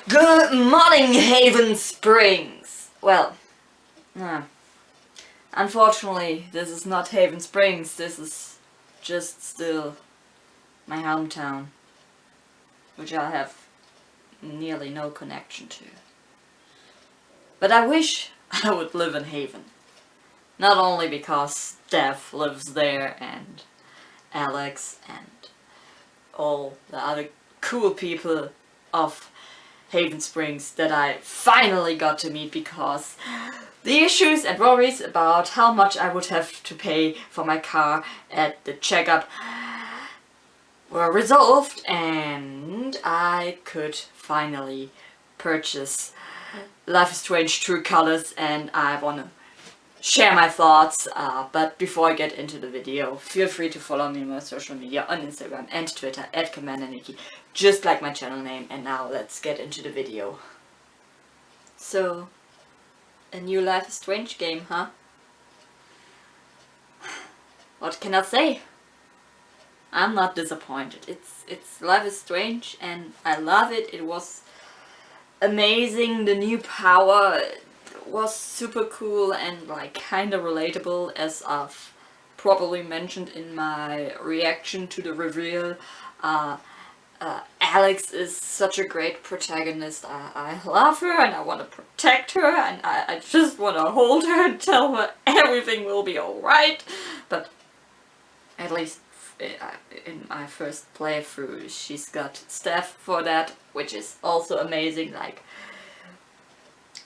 Good morning, Haven Springs! Well, unfortunately, this is not Haven Springs, this is just still my hometown, which I have nearly no connection to. But I wish I would live in Haven. Not only because Steph lives there and Alex and all the other cool people of Haven Springs that I finally got to meet, because the issues and worries about how much I would have to pay for my car at the checkup were resolved, and I could finally purchase Life is Strange True Colors, and I want to share my thoughts, but before I get into the video, feel free to follow me on my social media on Instagram and Twitter at CommanderNici, just like my channel name. And now let's get into the video. So, a new Life is Strange game, huh? What can I say? I'm not disappointed. It's Life is Strange and I love it. It was amazing. The new power was super cool and like kinda relatable, as I've probably mentioned in my reaction to the reveal. Alex is such a great protagonist. I love her and I want to protect her, and I just want to hold her and tell her everything will be alright. But at least in my first playthrough she's got Steph for that, which is also amazing. Like,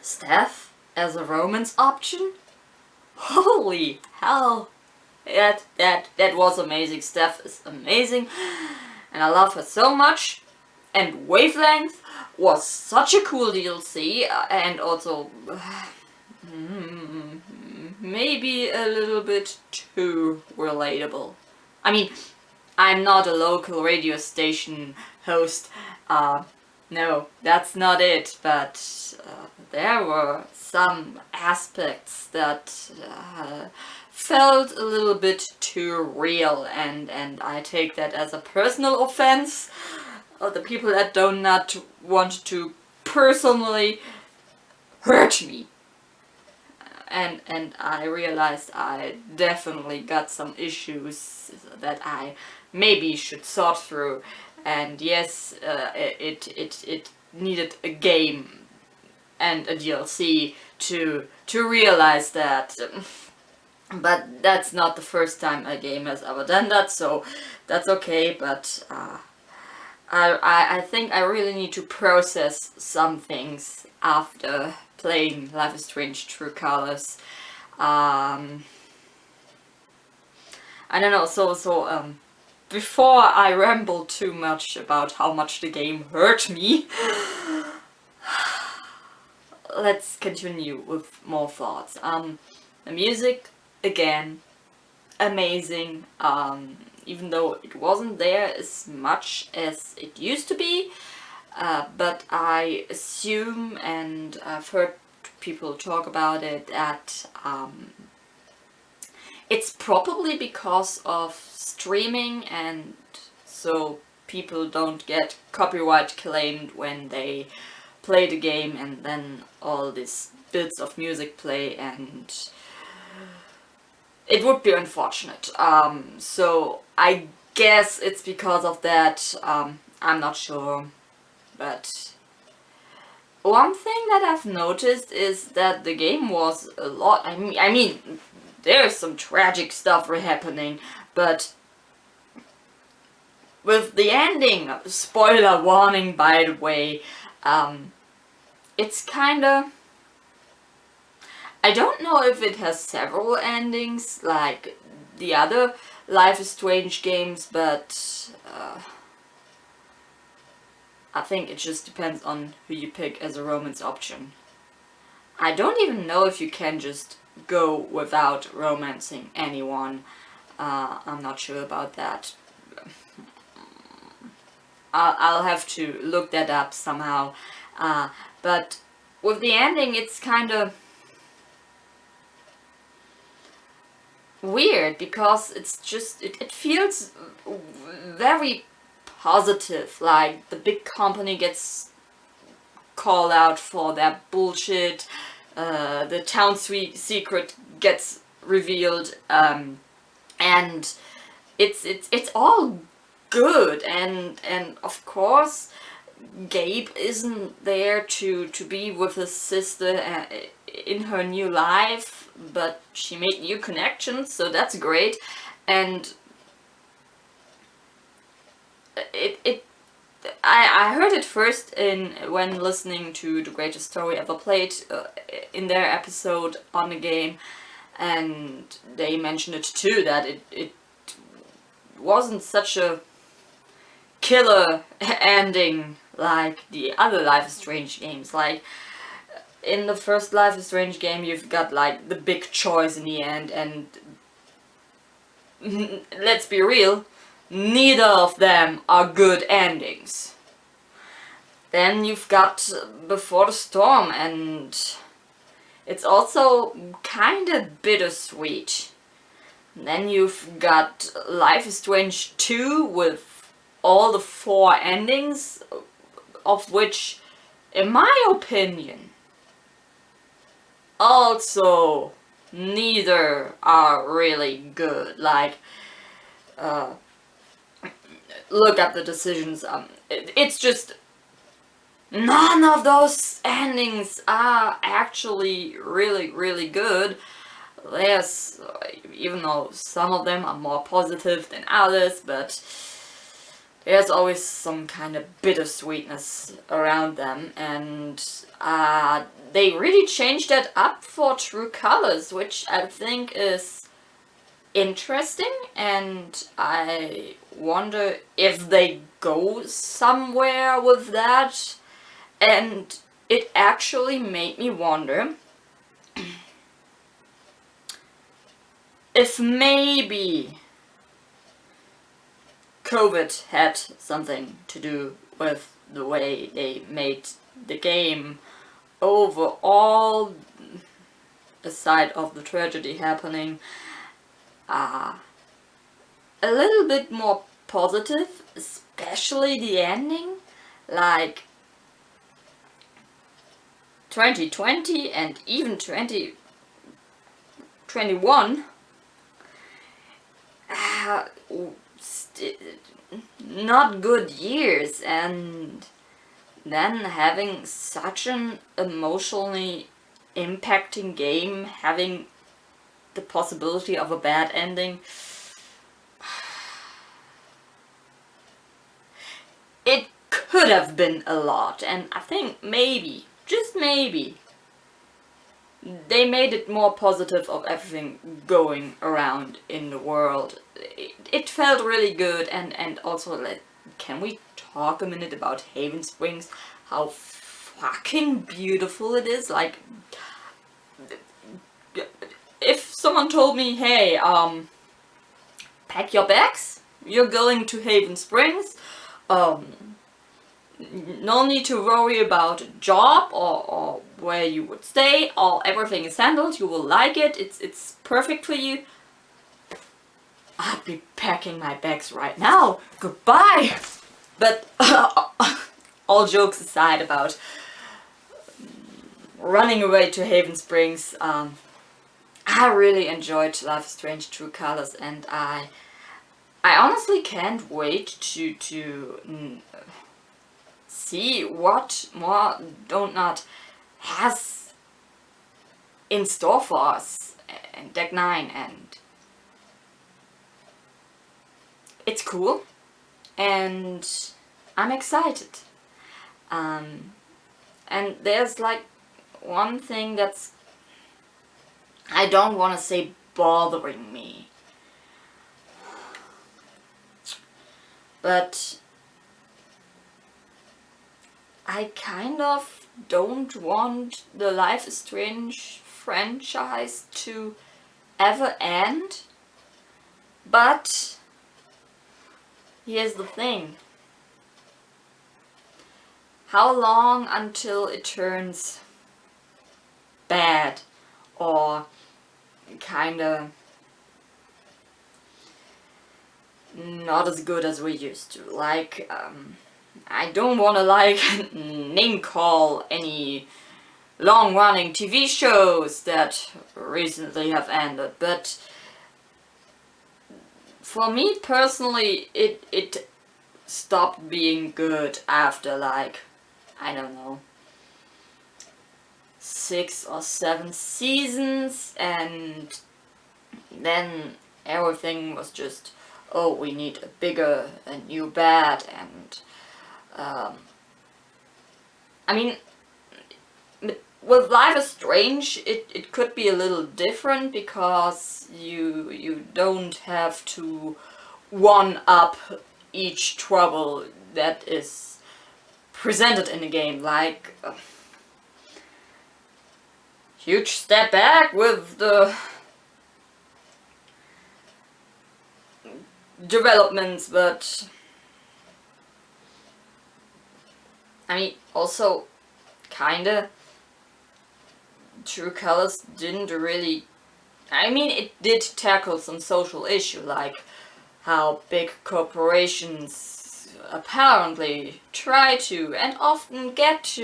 Steph as a romance option? Holy hell! That was amazing. Steph is amazing and I love her so much. And Wavelength was such a cool DLC, and also maybe a little bit too relatable. I mean, I'm not a local radio station host, no, that's not it, but there were some aspects that felt a little bit too real, and I take that as a personal offense. The people that do not want to personally hurt me. And I realized I definitely got some issues that I maybe should sort through. And yes, it needed a game and a DLC to realize that. But that's not the first time a game has ever done that, so that's okay. But I think I really need to process some things after playing Life is Strange True Colors. I don't know, so before I ramble too much about how much the game hurt me, let's continue with more thoughts. The music, again, amazing. Even though it wasn't there as much as it used to be, but I assume, and I've heard people talk about it, that it's probably because of streaming, and so people don't get copyright claimed when they play the game and then all these bits of music play, and it would be unfortunate. So I guess it's because of that. I'm not sure. But one thing that I've noticed is that the game was a lot. I mean, there's some tragic stuff happening, but with the ending, spoiler warning by the way, it's kinda, I don't know if it has several endings like the other Life is Strange games, but I think it just depends on who you pick as a romance option. I don't even know if you can just go without romancing anyone. I'm not sure about that. I'll have to look that up somehow. But with the ending, it's kind of weird, because it's just, it feels very positive, like the big company gets call out for their bullshit. The town secret gets revealed, and it's all good, and of course Gabe isn't there to be with his sister in her new life, but she made new connections, so that's great. And I heard it first when listening to The Greatest Story Ever Played, in their episode on the game, and they mentioned it too, that it wasn't such a killer ending like the other Life is Strange games. Like, in the first Life is Strange game, you've got like the big choice in the end, and let's be real, neither of them are good endings. Then you've got Before the Storm, and it's also kinda bittersweet. Then you've got Life is Strange 2 with all the 4 endings, of which, in my opinion, also neither are really good. Like, look at the decisions. It's just none of those endings are actually really good. There's, even though some of them are more positive than others, but there's always some kind of bittersweetness around them, and they really changed that up for True Colors, which I think is interesting, and I wonder if they go somewhere with that. And it actually made me wonder if maybe COVID had something to do with the way they made the game overall, aside of the tragedy happening, a little bit more positive, especially the ending. Like, 2020 and even 2021 not good years, and then having such an emotionally impacting game having the possibility of a bad ending, it could have been a lot. And I think maybe, just maybe, they made it more positive of everything going around in the world. It felt really good, and also, can we talk a minute about Haven Springs? How fucking beautiful it is. Like, if someone told me, hey, pack your bags, you're going to Haven Springs, no need to worry about a job or where you would stay, everything is handled, you will like it, it's perfect for you, I'd be packing my bags right now. Goodbye! But all jokes aside about running away to Haven Springs, I really enjoyed Life is Strange True Colors, and I honestly can't wait to see what more Don't Not has in store for us in Deck 9, and it's cool, and I'm excited. And there's like one thing that's, I don't want to say bothering me, but I kind of don't want the Life is Strange franchise to ever end. But here's the thing. How long until it turns bad or kinda not as good as we used to? Like, I don't want to like name call any long-running TV shows that recently have ended, but for me personally, it stopped being good after like, I don't know, 6 or 7 seasons, and then everything was just, oh, we need a new bad, and I mean, with Life is Strange, it could be a little different because you don't have to one up each trouble that is presented in the game. Like, huge step back with the developments, but I mean, also kinda True Colors didn't really, I mean, it did tackle some social issue, like how big corporations apparently try to and often get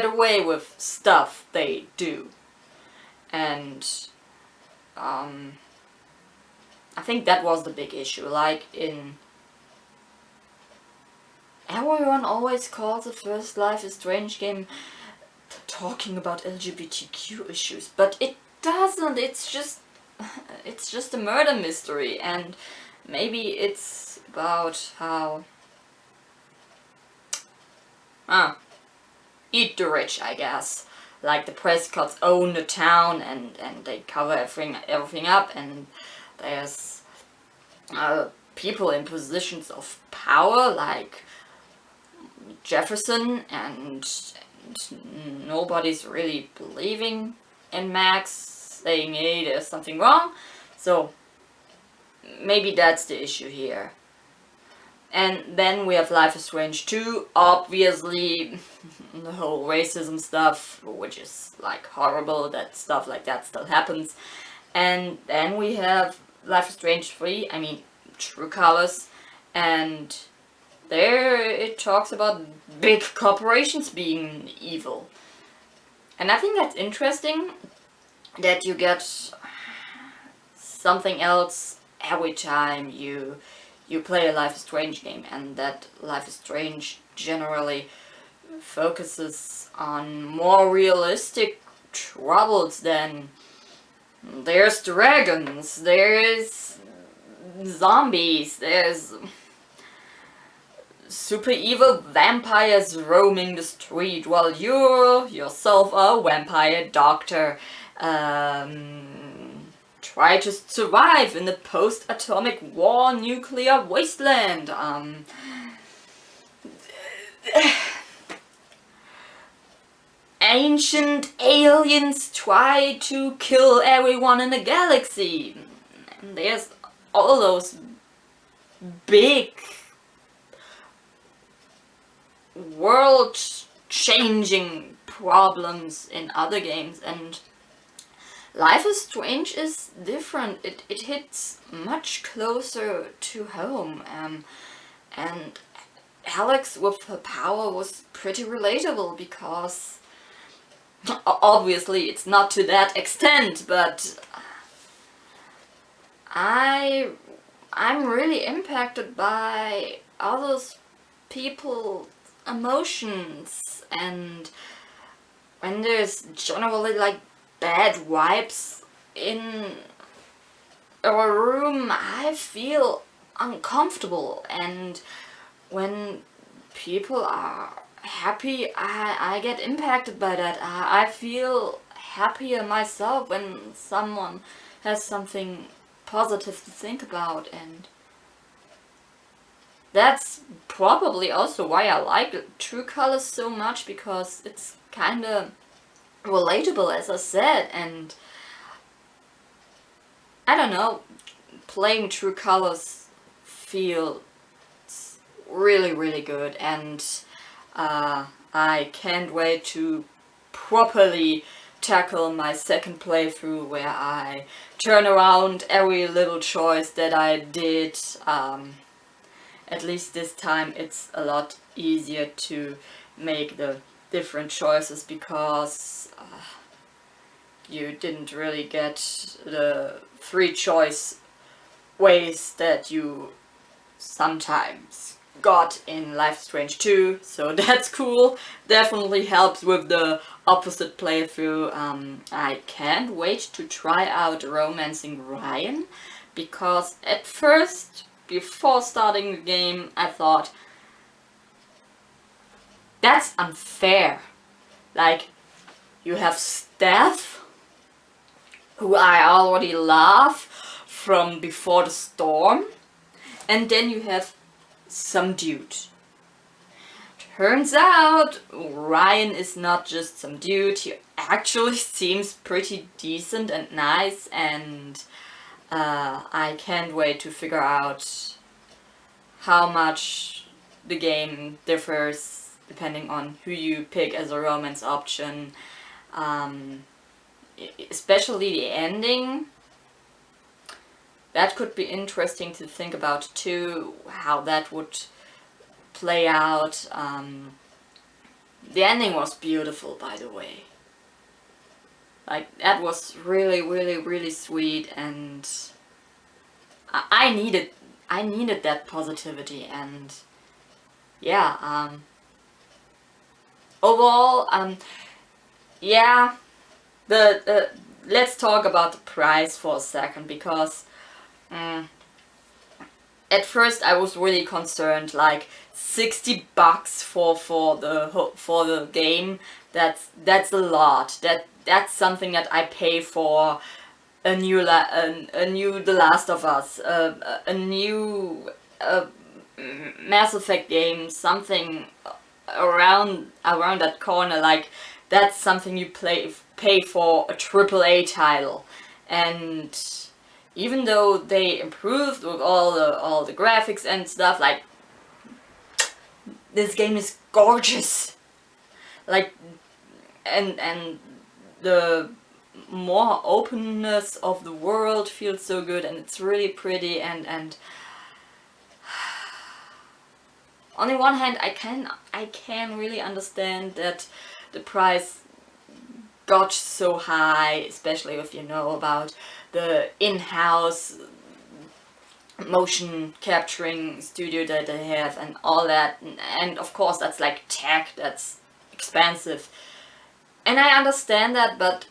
away with stuff they do. And I think that was the big issue. Like, everyone always calls the first Life is Strange game talking about LGBTQ issues, but it doesn't. It's just a murder mystery, and maybe it's about how eat the rich, I guess. Like, the Prescotts own the town, and they cover everything up, and there's people in positions of power like Jefferson, and nobody's really believing in Max, saying, hey, there's something wrong. So maybe that's the issue here. And then we have Life is Strange 2, obviously the whole racism stuff, which is like horrible that stuff like that still happens. And then we have Life is Strange 3, I mean True Colors, and there it talks about big corporations being evil. And I think that's interesting that you get something else every time you play a Life is Strange game, and that Life is Strange generally focuses on more realistic troubles than there's dragons, there's zombies, there's super evil vampires roaming the street while you're yourself a vampire doctor. Try to survive in the post-atomic war nuclear wasteland. Ancient aliens try to kill everyone in the galaxy. And there's all those big world-changing problems in other games, and Life is Strange is different. It hits much closer to home, and Alex with her power was pretty relatable because obviously it's not to that extent, but I'm really impacted by others people's emotions, and when there's generally like bad vibes in a room, I feel uncomfortable, and when people are happy, I get impacted by that. I feel happier myself when someone has something positive to think about, and that's probably also why I like True Colors so much, because it's kinda relatable, as I said, and I don't know, playing True Colors feels really, really good, and I can't wait to properly tackle my second playthrough where I turn around every little choice that I did. At least this time it's a lot easier to make the different choices, because you didn't really get the 3 choice ways that you sometimes got in Life is Strange 2, so that's cool. Definitely helps with the opposite playthrough. I can't wait to try out Romancing Ryan, because at first, before starting the game, I thought, that's unfair. Like, you have Steph, who I already love from Before the Storm, and then you have some dude. Turns out Ryan is not just some dude, he actually seems pretty decent and nice, and I can't wait to figure out how much the game differs depending on who you pick as a romance option. Especially the ending. That could be interesting to think about too, how that would play out. The ending was beautiful, by the way. Like, that was really, really, really sweet, and I needed that positivity, and yeah, overall, yeah, let's talk about the price for a second, because at first I was really concerned, like $60 for the game. That's a lot. That's something that I pay for a new The Last of Us, a new Mass Effect game, something around that corner. Like, that's something you pay for a AAA title, and even though they improved with all the graphics and stuff, like, this game is gorgeous. Like, and the more openness of the world feels so good, and it's really pretty, and on the one hand, I can really understand that the price got so high, especially if you know about the in-house motion capturing studio that they have and all that, and of course that's like tech, that's expensive, and I understand that, but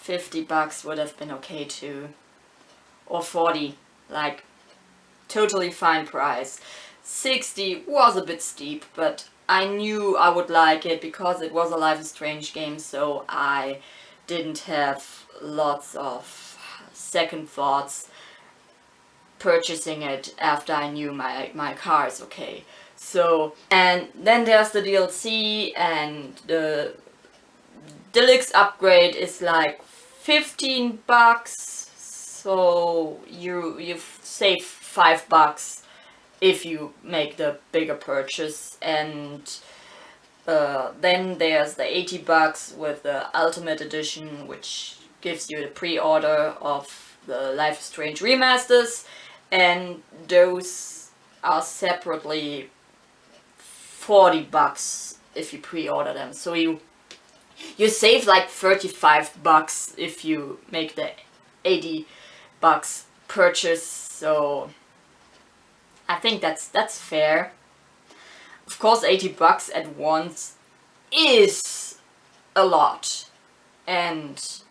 $50 would have been okay too, or 40, like, totally fine price. 60 was a bit steep, but I knew I would like it because it was a Life is Strange game, so I didn't have lots of second thoughts purchasing it after I knew my car is okay. So, and then there's the DLC, and the deluxe upgrade is like $15, so you save $5 if you make the bigger purchase, and then there's the $80 with the Ultimate Edition, which gives you the pre-order of the Life is Strange remasters, and those are separately $40 if you pre-order them. So you save like $35 if you make the $80 purchase. So I think that's fair. Of course, $80 at once is a lot, and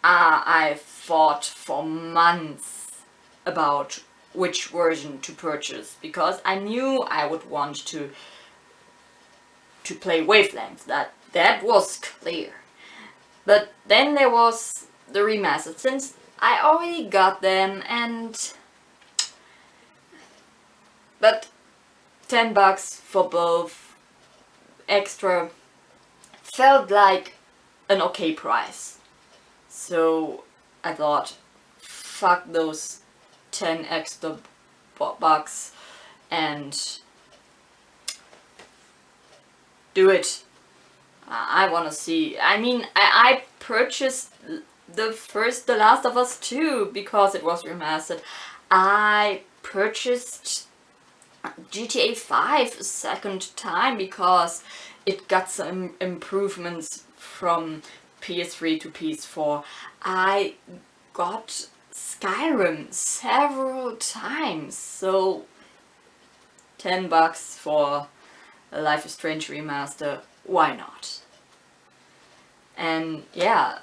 I thought for months about which version to purchase, because I knew I would want to play Wavelength. That was clear. But then there was the remastered, since I already got them, but $10 for both extra felt like an okay price. So I thought, fuck those 10 extra bucks and do it. I want to see. I mean, I purchased The Last of Us 2 because it was remastered. I purchased GTA 5 a second time because it got some improvements from PS3 to PS4. I got Skyrim several times, so $10 for a Life is Strange remaster, why not? And yeah,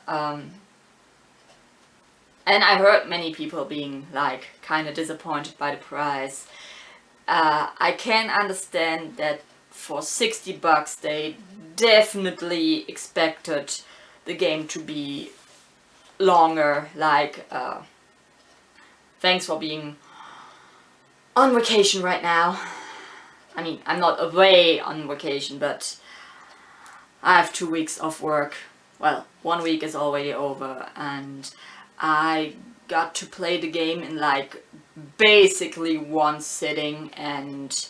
and I heard many people being like kind of disappointed by the price. I can understand that for $60 they definitely expected the game to be longer, like thanks for being on vacation right now. I mean, I'm not away on vacation, but I have 2 weeks off work. Well, 1 week is already over, and I got to play the game in like basically one sitting, and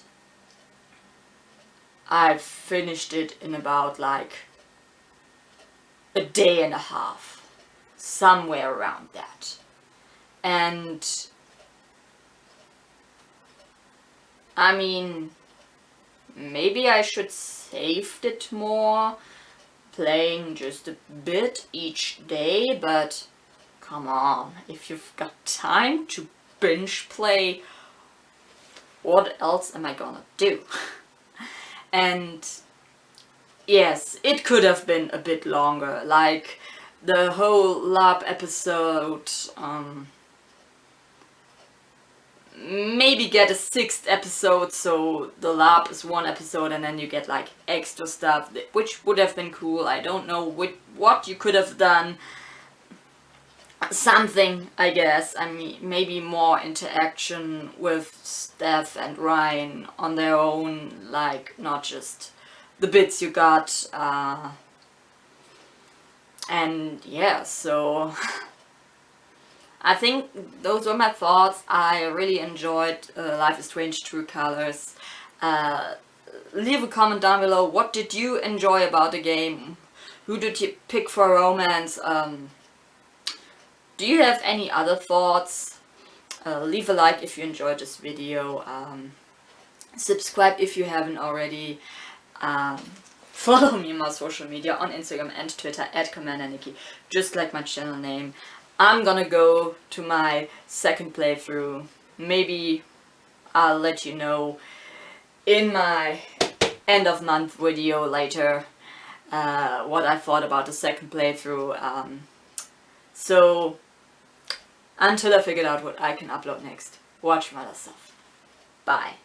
I finished it in about like a day and a half, somewhere around that. And I mean, maybe I should saved it more, playing just a bit each day, but come on, if you've got time to binge play, what else am I gonna do? And yes, it could have been a bit longer, like the whole lab episode, maybe get a 6th episode, so the lab is 1 episode and then you get like extra stuff, which would have been cool. I don't know what you could have done. Something, I guess. I mean, maybe more interaction with Steph and Ryan on their own, like not just the bits you got. And yeah, so I think those were my thoughts. I really enjoyed Life is Strange True Colors. Leave a comment down below. What did you enjoy about the game? Who did you pick for romance? Do you have any other thoughts? Leave a like if you enjoyed this video. Subscribe if you haven't already. Follow me on my social media on Instagram and Twitter at CommanderNici, just like my channel name. I'm gonna go to my second playthrough. Maybe I'll let you know in my end of month video later what I thought about the second playthrough. So until I figured out what I can upload next, watch my other stuff. Bye.